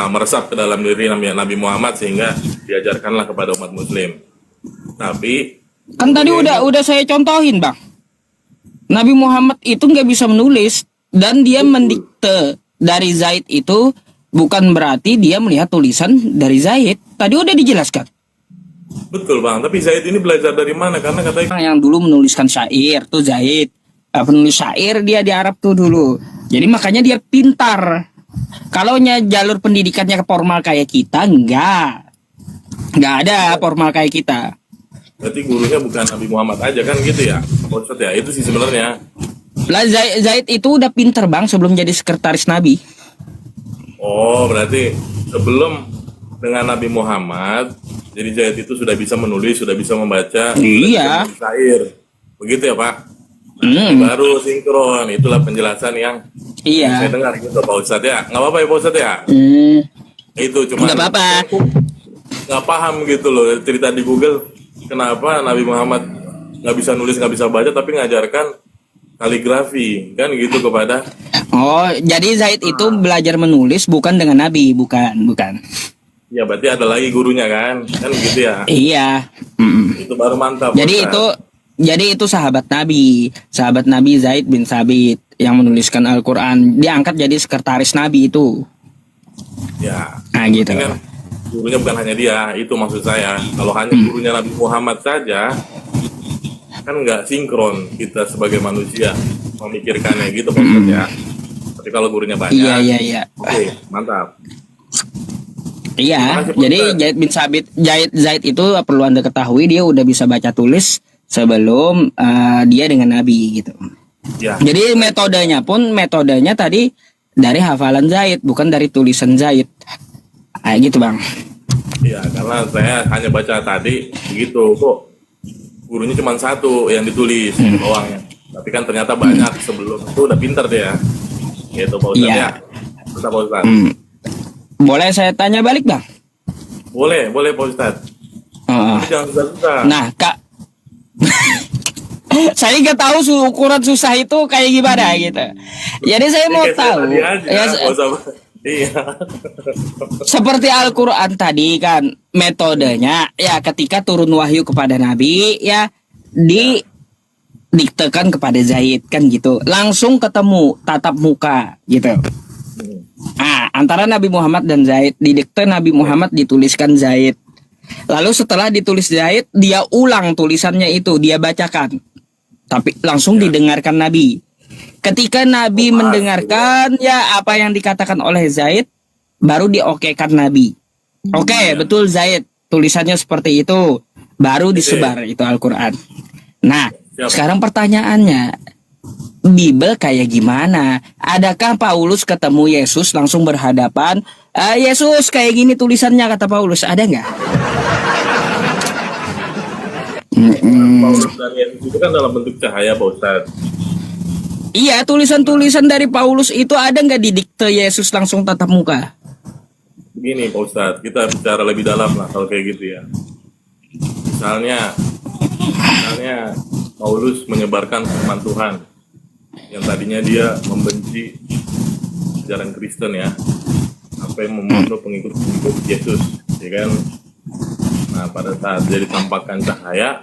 meresap ke dalam diri Nabi Muhammad sehingga diajarkanlah kepada umat muslim. Tapi kan tadi udah saya contohin, Bang. Nabi Muhammad itu nggak bisa menulis dan dia mendikte dari Zaid itu bukan berarti dia melihat tulisan dari Zaid. Tadi udah dijelaskan. betul Bang, tapi Zaid ini belajar dari mana? Karena katanya Yang dulu menuliskan syair tuh Zaid. Penulis syair dia di Arab tuh dulu. Jadi makanya dia pintar. Kalau jalur pendidikannya formal kayak kita, nggak ada formal kayak kita. berarti gurunya bukan Nabi Muhammad aja kan gitu ya, Pak Ustadz ya? Itu sih sebenarnya. Lah Zaid itu udah pinter Bang sebelum jadi sekretaris Nabi. Oh, berarti sebelum dengan Nabi Muhammad, jadi Zaid itu sudah bisa menulis, sudah bisa membaca, Iya. sudah bisa menulis syair. Begitu ya Pak? Baru sinkron, itulah penjelasan yang saya Iya. dengar gitu Pak Ustadz ya. Nggak apa-apa ya Pak Ustadz ya? Itu cuma Nggak apa-apa. nggak paham gitu loh cerita di Google. Kenapa Nabi Muhammad nggak bisa nulis, nggak bisa baca, tapi ngajarkan kaligrafi kan gitu kepada. Oh, jadi Zaid itu belajar menulis bukan dengan Nabi, bukan. Ya berarti ada lagi gurunya kan gitu ya. Iya. Itu baru mantap. Jadi itu sahabat Nabi Zaid bin Sabit yang menuliskan Al-Quran. Dia angkat jadi sekretaris Nabi itu. Ya. Nah gitu. Kan gurunya bukan hanya dia, itu maksud saya. Kalau hanya gurunya Nabi Muhammad saja, kan nggak sinkron kita sebagai manusia memikirkannya gitu Pak Ustadz ya. Tapi kalau gurunya banyak, Iya. oke, mantap. Iya, Terima kasih, jadi Pak. Zaid bin Sabit, Zaid itu perlu Anda ketahui dia udah bisa baca tulis sebelum dia dengan Nabi gitu. Ya. Jadi metodenya tadi dari hafalan Zaid, bukan dari tulisan Zaid. Gitu Bang. Iya, karena saya hanya baca tadi begitu kok. Gurunya cuma satu yang ditulis bawahnya. Tapi kan ternyata banyak sebelum itu udah pintar dia. Gitu Pak Ustadz Iya. ya. Tetap Pak Ustadz. Boleh saya tanya balik Bang? Boleh Pak Ustadz. Heeh. Tapi jangan susah-susah. Nah, Kak. Saya nggak tahu ukuran susah itu kayak gimana gitu. Jadi saya mau Kayak tahu. tadi aja, Ya, nggak usah. Iya. seperti Al-Quran tadi kan metodenya ya ketika turun wahyu kepada Nabi ya didiktekan kepada Zaid kan gitu. Langsung ketemu tatap muka gitu. Antara Nabi Muhammad dan Zaid didikte Nabi Muhammad dituliskan Zaid. Lalu setelah ditulis Zaid dia ulang tulisannya itu dia bacakan. Tapi langsung didengarkan Nabi. Ketika Nabi mendengarkan ya apa yang dikatakan oleh Zaid baru diokekan Nabi. Oke, betul Zaid. Tulisannya seperti itu. Baru disebar itu Al-Quran. Nah, sekarang pertanyaannya Bible kayak gimana? Adakah Paulus ketemu Yesus langsung berhadapan? Yesus kayak gini tulisannya kata Paulus. Ada nggak? Paulus dan Yesus itu kan dalam bentuk cahaya Pak Ustadz. Iya, tulisan-tulisan dari Paulus itu ada nggak didikte Yesus langsung tatap muka? Begini Pak Ustadz, kita bicara lebih dalam lah kalau kayak gitu ya. Misalnya Paulus menyebarkan firman Tuhan yang tadinya dia membenci ajaran Kristen ya, sampai membunuh pengikut-pengikut Yesus, ya kan? Nah pada saat dia ditampakkan cahaya,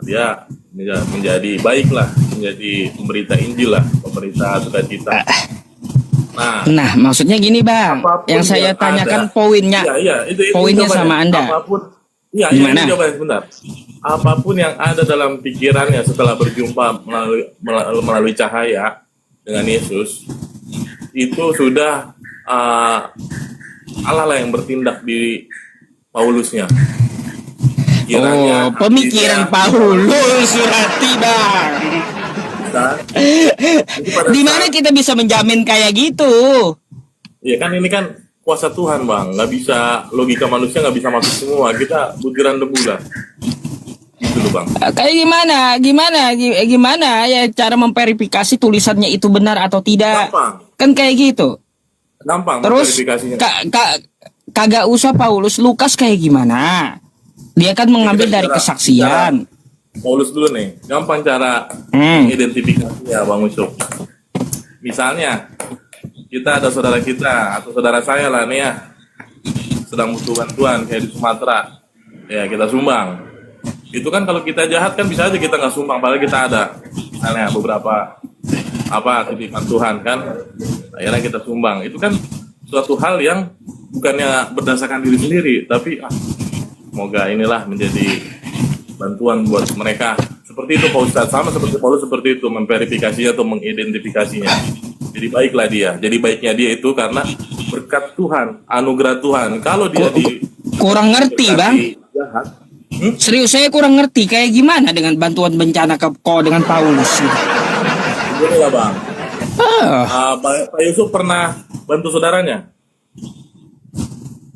dia menjadi baik lah, menjadi pemberita Injil lah, pemberita sukacita. Nah, maksudnya gini Bang, yang saya tanyakan poinnya, poinnya sama Anda. Gimana? Ini jawabannya sebentar. Apapun yang ada dalam pikirannya setelah berjumpa melalui cahaya dengan Yesus, itu sudah Allah lah yang bertindak di Paulusnya. Pemikiran Paulus berarti Bang. Di mana kita bisa menjamin kayak gitu? Iya kan ini kan kuasa Tuhan Bang, nggak bisa logika manusia nggak bisa masuk semua. Kita butiran debu lah. Gitu loh Bang. Kayak gimana ya cara memverifikasi tulisannya itu benar atau tidak? Gampang. Kan kayak gitu. Gampang. Terus kagak usah Paulus, Lukas kayak gimana? Dia kan mengambil dari kesaksian. Paulus dulu nih, gampang cara mengidentifikasinya Bang Yusuf. Misalnya kita ada saudara kita atau saudara saya lah nih ya, sedang butuh bantuan kayak di Sumatera, ya kita sumbang. Itu kan kalau kita jahat kan bisa aja kita nggak sumbang, padahal kita ada misalnya beberapa titipan Tuhan kan, akhirnya kita sumbang. Itu kan suatu hal yang bukannya berdasarkan diri sendiri, tapi semoga inilah menjadi bantuan buat mereka. Seperti itu Pak Ustadz, sama seperti Paulus seperti itu, memverifikasinya atau mengidentifikasinya. Jadi baiklah dia, jadi baiknya dia itu karena berkat Tuhan, anugerah Tuhan. Kalau dia kurang ngerti bang, jahat, serius saya kurang ngerti kayak gimana dengan bantuan bencana kau dengan Paulus gitu. Gini lah bang, Pak Yusuf pernah bantu saudaranya?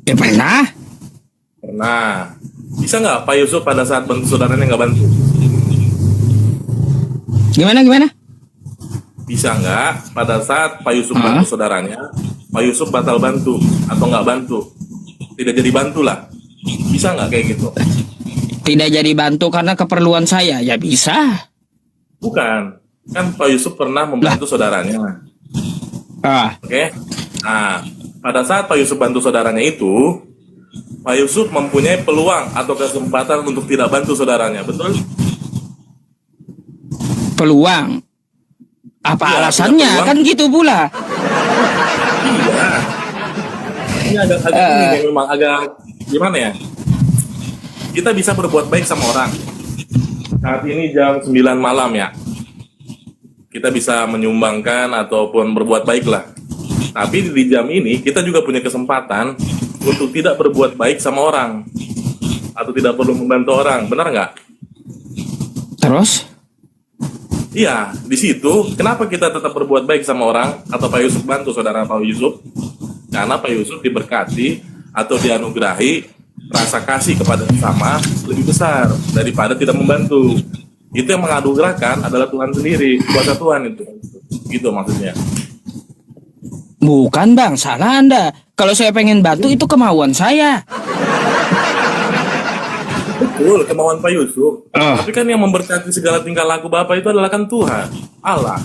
Ya pernah. Pernah. Bisa nggak Pak Yusuf pada saat bantu saudaranya nggak bantu? Gimana? Bisa nggak pada saat Pak Yusuf bantu saudaranya, Pak Yusuf batal bantu atau nggak bantu? Tidak jadi bantu lah. Bisa nggak kayak gitu? Tidak jadi bantu karena keperluan saya, ya bisa. Bukan. Kan Pak Yusuf pernah membantu saudaranya. Oke. Nah, pada saat Pak Yusuf bantu saudaranya itu, Pak Yusuf mempunyai peluang atau kesempatan untuk tidak bantu saudaranya, betul? Peluang. Apa Ya, alasannya? peluang. Kan gitu pula. Iya. Ini agak ini memang agak gimana ya? Kita bisa berbuat baik sama orang. Saat ini jam 9 malam ya. Kita bisa menyumbangkan ataupun berbuat baik lah. Tapi di jam ini kita juga punya kesempatan untuk tidak berbuat baik sama orang atau tidak perlu membantu orang, benar nggak? Terus? Iya, di situ kenapa kita tetap berbuat baik sama orang atau Pak Yusuf bantu saudara Pak Yusuf? Karena Pak Yusuf diberkati atau dianugerahi rasa kasih kepada sesama lebih besar daripada tidak membantu. Itu yang menganugerahkan adalah Tuhan sendiri, kuasa Tuhan itu. Gitu maksudnya. Bukan bang, salah Anda. Kalau saya pengen bantu itu kemauan saya. Betul, kemauan Pak Yusuf. Tapi kan yang memberkati segala tingkah laku Bapak itu adalah kan Tuhan, Allah.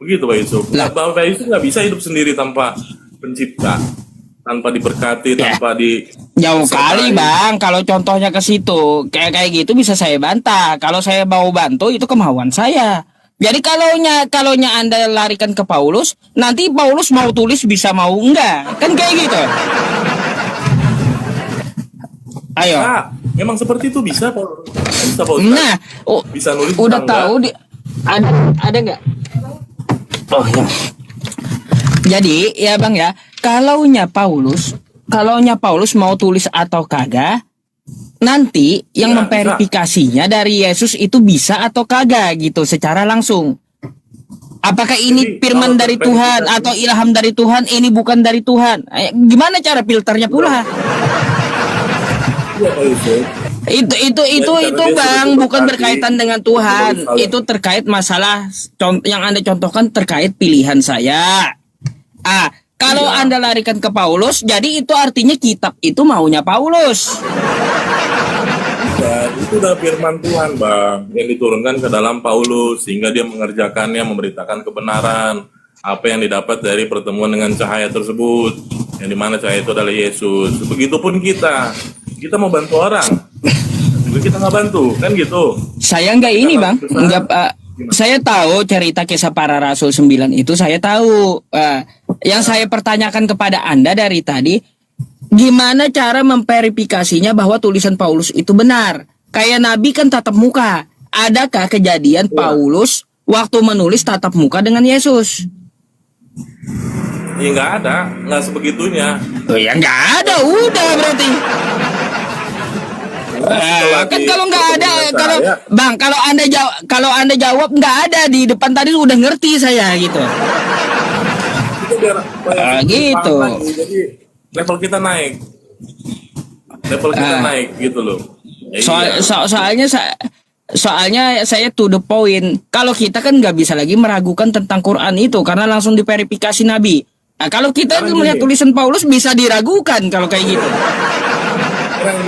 Begitu Pak Yusuf. Bapak Yusuf nggak bisa hidup sendiri tanpa pencipta, tanpa diberkati, tanpa di... Jauh kali bang, kalau contohnya ke situ kayak gitu bisa saya bantah. Kalau saya mau bantu itu kemauan saya. Jadi kalaunya Anda larikan ke Paulus, nanti Paulus mau tulis bisa mau enggak, kan kayak gitu. Ayo. Nah, memang seperti itu bisa Pak. Bisa Pak Ustaz. Nah, bisa nulis udah bisa tahu ada nggak? Oh ya. Jadi ya bang ya, kalaunya Paulus mau tulis atau kagak, nanti yang Ya, memverifikasinya dari Yesus itu bisa atau kagak gitu secara langsung. Apakah ini Jadi, firman kalau dari Tuhan atau ilham dari Tuhan, ini bukan dari Tuhan? Gimana cara filternya pula? Iya Pak Yusuf. Itu bang, bukan berkaitan dengan Tuhan. Itu terkait masalah yang Anda contohkan terkait pilihan saya. Kalau Anda larikan ke Paulus, jadi itu artinya kitab itu maunya Paulus. Dan itu udah firman Tuhan bang, yang diturunkan ke dalam Paulus sehingga dia mengerjakannya, memberitakan kebenaran apa yang didapat dari pertemuan dengan cahaya tersebut, yang dimana cahaya itu adalah Yesus. Begitupun kita mau bantu orang, juga kita nggak bantu, kan gitu. Saya nggak ini bang, saya tahu cerita kisah para rasul 9 itu saya tahu. Yang saya pertanyakan kepada Anda dari tadi, gimana cara memverifikasinya bahwa tulisan Paulus itu benar? Kayak Nabi kan tatap muka. Adakah kejadian Paulus waktu menulis tatap muka dengan Yesus? Ya nggak ada, nggak sebegitunya. Oh ya nggak ada, udah berarti. Kan kalau nggak ada, kalau anda jawab nggak ada di depan tadi udah ngerti saya gitu. Gitu. Jadi level kita naik, gitu loh. Soalnya saya to the point. Kalau kita kan nggak bisa lagi meragukan tentang Quran itu karena langsung diverifikasi Nabi. Nah, kalau kita melihat tulisan Paulus bisa diragukan kalau kayak gitu. Sekarang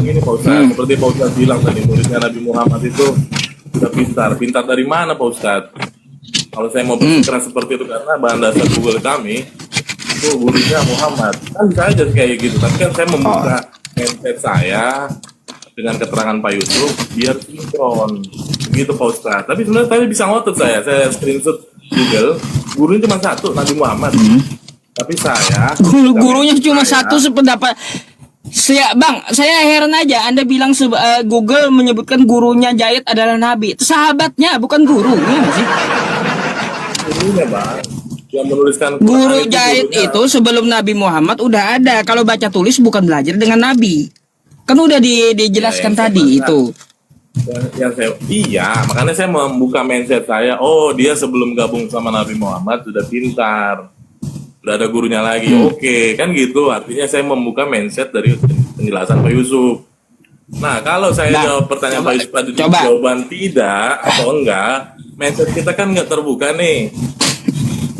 gini Pak Ustaz, seperti Pak Ustaz bilang tadi, muridnya Nabi Muhammad itu sudah pintar. Pintar dari mana Pak Ustaz? Kalau saya mau berpikiran seperti itu karena bahan dasar Google kami itu gurunya Muhammad. Kan bisa aja kayak gitu. Tapi kan saya membuka mindset saya dengan keterangan Pak Yusuf biar sinkron. Begitu Pak Ustadz. Tapi sebenarnya tadi bisa ngotot saya screenshot Google. Gurunya cuma satu, Nabi Muhammad. Tapi saya Gurunya cuma satu sependapat. Bang, saya heran aja. Anda bilang Google menyebutkan gurunya Zait adalah Nabi. Itu sahabatnya, bukan gurunya sih. Gurunya, Bang. Yang menuliskan Guru Zait itu sebelum Nabi Muhammad udah ada. Kalau baca tulis bukan belajar dengan Nabi. Kan udah dijelaskan tadi itu. Iya, makanya saya membuka mindset saya. Oh, dia sebelum gabung sama Nabi Muhammad sudah pintar. Udah ada gurunya lagi. Oke, kan gitu. Artinya saya membuka mindset dari penjelasan Pak Yusuf. Nah, kalau saya jawab pertanyaan Pak Yusuf ada jawaban tidak atau enggak, mindset kita kan nggak terbuka nih.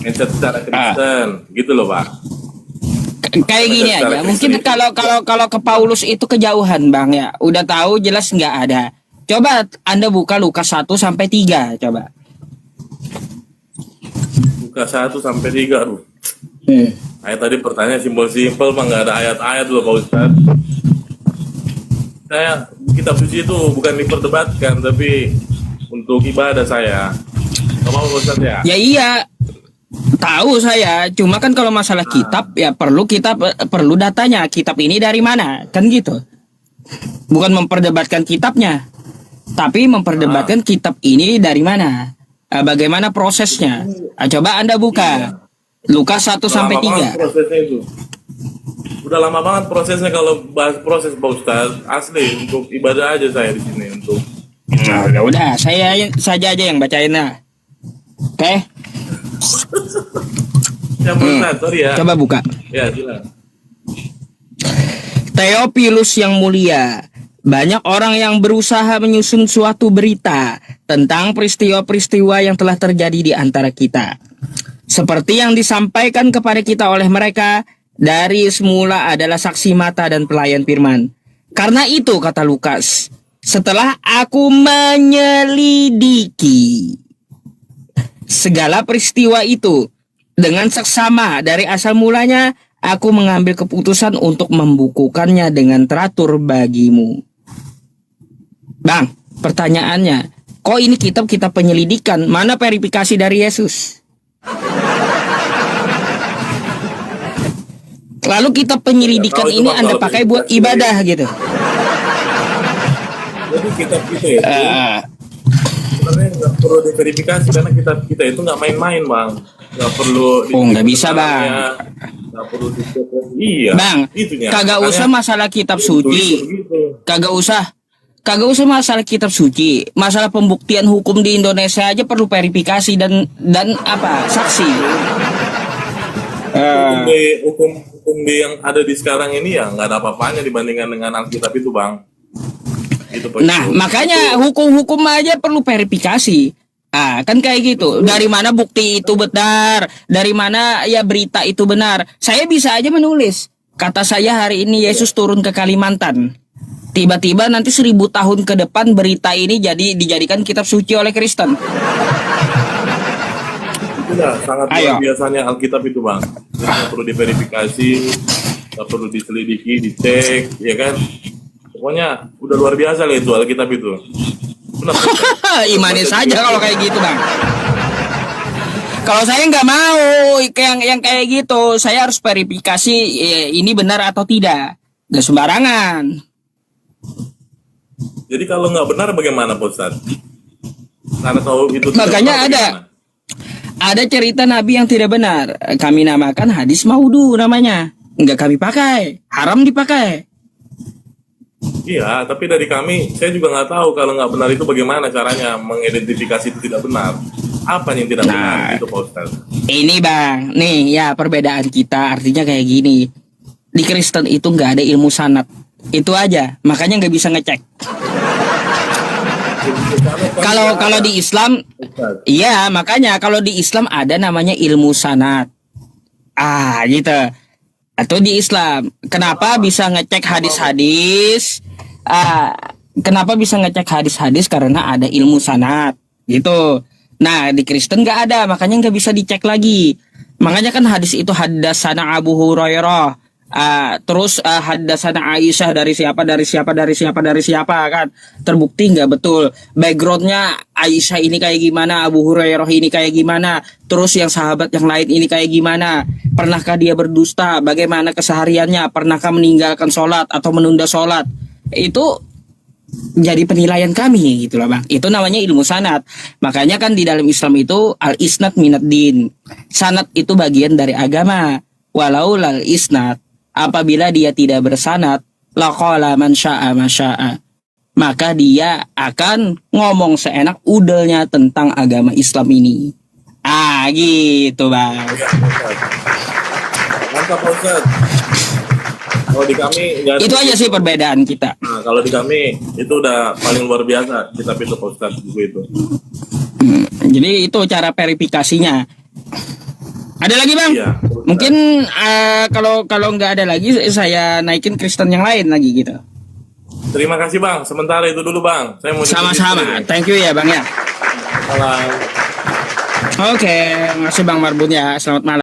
Mindset secara Kristen, gitu loh Pak. Kayak gini aja. Mungkin kalau ke Paulus itu kejauhan Bang ya. Udah tahu jelas nggak ada. Coba Anda buka Lukas 1 sampai 3 coba. Lukas 1 sampai 3 aduh. Ayat tadi pertanyaan simpel-simpel Bang, nggak ada ayat-ayat loh Pak Ustadz. Saya kitab suci itu bukan diperdebatkan tapi untuk ibadah saya. Nggak mau Pak Ustadz ya? Ya iya. Tahu saya, cuma kan kalau masalah kitab ya perlu datanya. Kitab ini dari mana? Kan gitu. Bukan memperdebatkan kitabnya, tapi memperdebatkan kitab ini dari mana. Bagaimana prosesnya? Coba Anda buka Lukas 1 sampai 3. Prosesnya itu. Udah lama banget prosesnya kalau bahas proses Pak Ustadz. Asli untuk ibadah aja saya di sini untuk. Nah, udah, saya saja aja yang bacain lah. Oke. Yang benar, sorry ya. Coba buka. Ya, silakan. Theophilus yang mulia, banyak orang yang berusaha menyusun suatu berita tentang peristiwa-peristiwa yang telah terjadi di antara kita. Seperti yang disampaikan kepada kita oleh mereka dari semula adalah saksi mata dan pelayan firman. Karena itu, kata Lukas, setelah aku menyelidiki segala peristiwa itu dengan seksama dari asal mulanya, aku mengambil keputusan untuk membukukannya dengan teratur bagimu. Bang, pertanyaannya, kok ini kitab penyelidikan? Mana verifikasi dari Yesus? Lalu kitab penyelidikan ini Anda pakai buat ibadah gitu. Jadi kitab kita ya. Sebenarnya nggak perlu diverifikasi karena kita itu nggak main-main Bang, nggak perlu. Nggak bisa Bang. Nggak perlu iya. Bang, kagak usah masalah kitab suci, kagak usah masalah kitab suci, masalah pembuktian hukum di Indonesia aja perlu verifikasi dan apa saksi. Hukum yang ada di sekarang ini ya nggak ada apa-apanya dibandingkan dengan Alkitab itu Bang. Nah, makanya hukum-hukum aja perlu verifikasi. Kan kayak gitu. Dari mana bukti itu benar? Dari mana ya berita itu benar? Saya bisa aja menulis. Kata saya hari ini Yesus turun ke Kalimantan. Tiba-tiba nanti 1000 tahun ke depan berita ini dijadikan kitab suci oleh Kristen. Itu sangat luar biasanya Alkitab itu Bang. Jadi perlu diverifikasi, nggak perlu diselidiki, dicek, ya kan? Pokoknya udah luar biasa lah itu Alkitab itu. Imani saja kalau kayak gitu Bang. Kalau saya nggak mau yang kayak gitu, saya harus verifikasi ini benar atau tidak. Nggak sembarangan. Jadi kalau nggak benar bagaimana Pak Ustadz? Karena tahu itu. Makanya ada cerita Nabi yang tidak benar. Kami namakan hadis maudhu namanya. Nggak kami pakai, haram dipakai. Iya, tapi dari kami, saya juga nggak tahu kalau nggak benar itu bagaimana caranya mengidentifikasi itu tidak benar. Apa yang tidak benar itu Pak Ustadz? Ini Bang, nih ya perbedaan kita artinya kayak gini. Di Kristen itu nggak ada ilmu sanad. Itu aja, makanya nggak bisa ngecek. Kalau di Islam, iya makanya kalau di Islam ada namanya ilmu sanad. Gitu. Atau di Islam, kenapa bisa ngecek hadis-hadis? Kenapa bisa ngecek hadis-hadis? Karena ada ilmu sanad, gitu. Nah, di Kristen nggak ada, makanya nggak bisa dicek lagi. Makanya kan hadis itu haddatsana Abu Hurairah, terus haddatsana Aisyah dari siapa, dari siapa, dari siapa, dari siapa kan. Terbukti nggak betul. Backgroundnya Aisyah ini kayak gimana, Abu Hurairah ini kayak gimana, terus yang sahabat yang lain ini kayak gimana. Pernahkah dia berdusta? Bagaimana kesehariannya? Pernahkah meninggalkan sholat atau menunda sholat? Itu jadi penilaian kami gitu loh bang. Itu namanya ilmu sanad. Makanya kan di dalam Islam itu al isnad minad din. Sanad itu bagian dari agama. Walau lal isnad, apabila dia tidak bersanad, laqala man syaa ma syaa, maka dia akan ngomong seenak udelnya tentang agama Islam ini. Gitu bang. Mantap Pak Ustadz. Kalau di kami nggak ada Itu aja sih perbedaan kita. Nah, kalau di kami itu udah paling luar biasa kitab itu Pak Ustadz, buku itu. Jadi itu cara verifikasinya. Ada lagi bang? Iya. Mungkin kalau nggak ada lagi saya naikin Kristen yang lain lagi gitu. Terima kasih Bang. Sementara itu dulu Bang. Saya mau Sama-sama. Thank you ya bang ya. Salam. Oke, makasih bang Marbun ya. Selamat malam.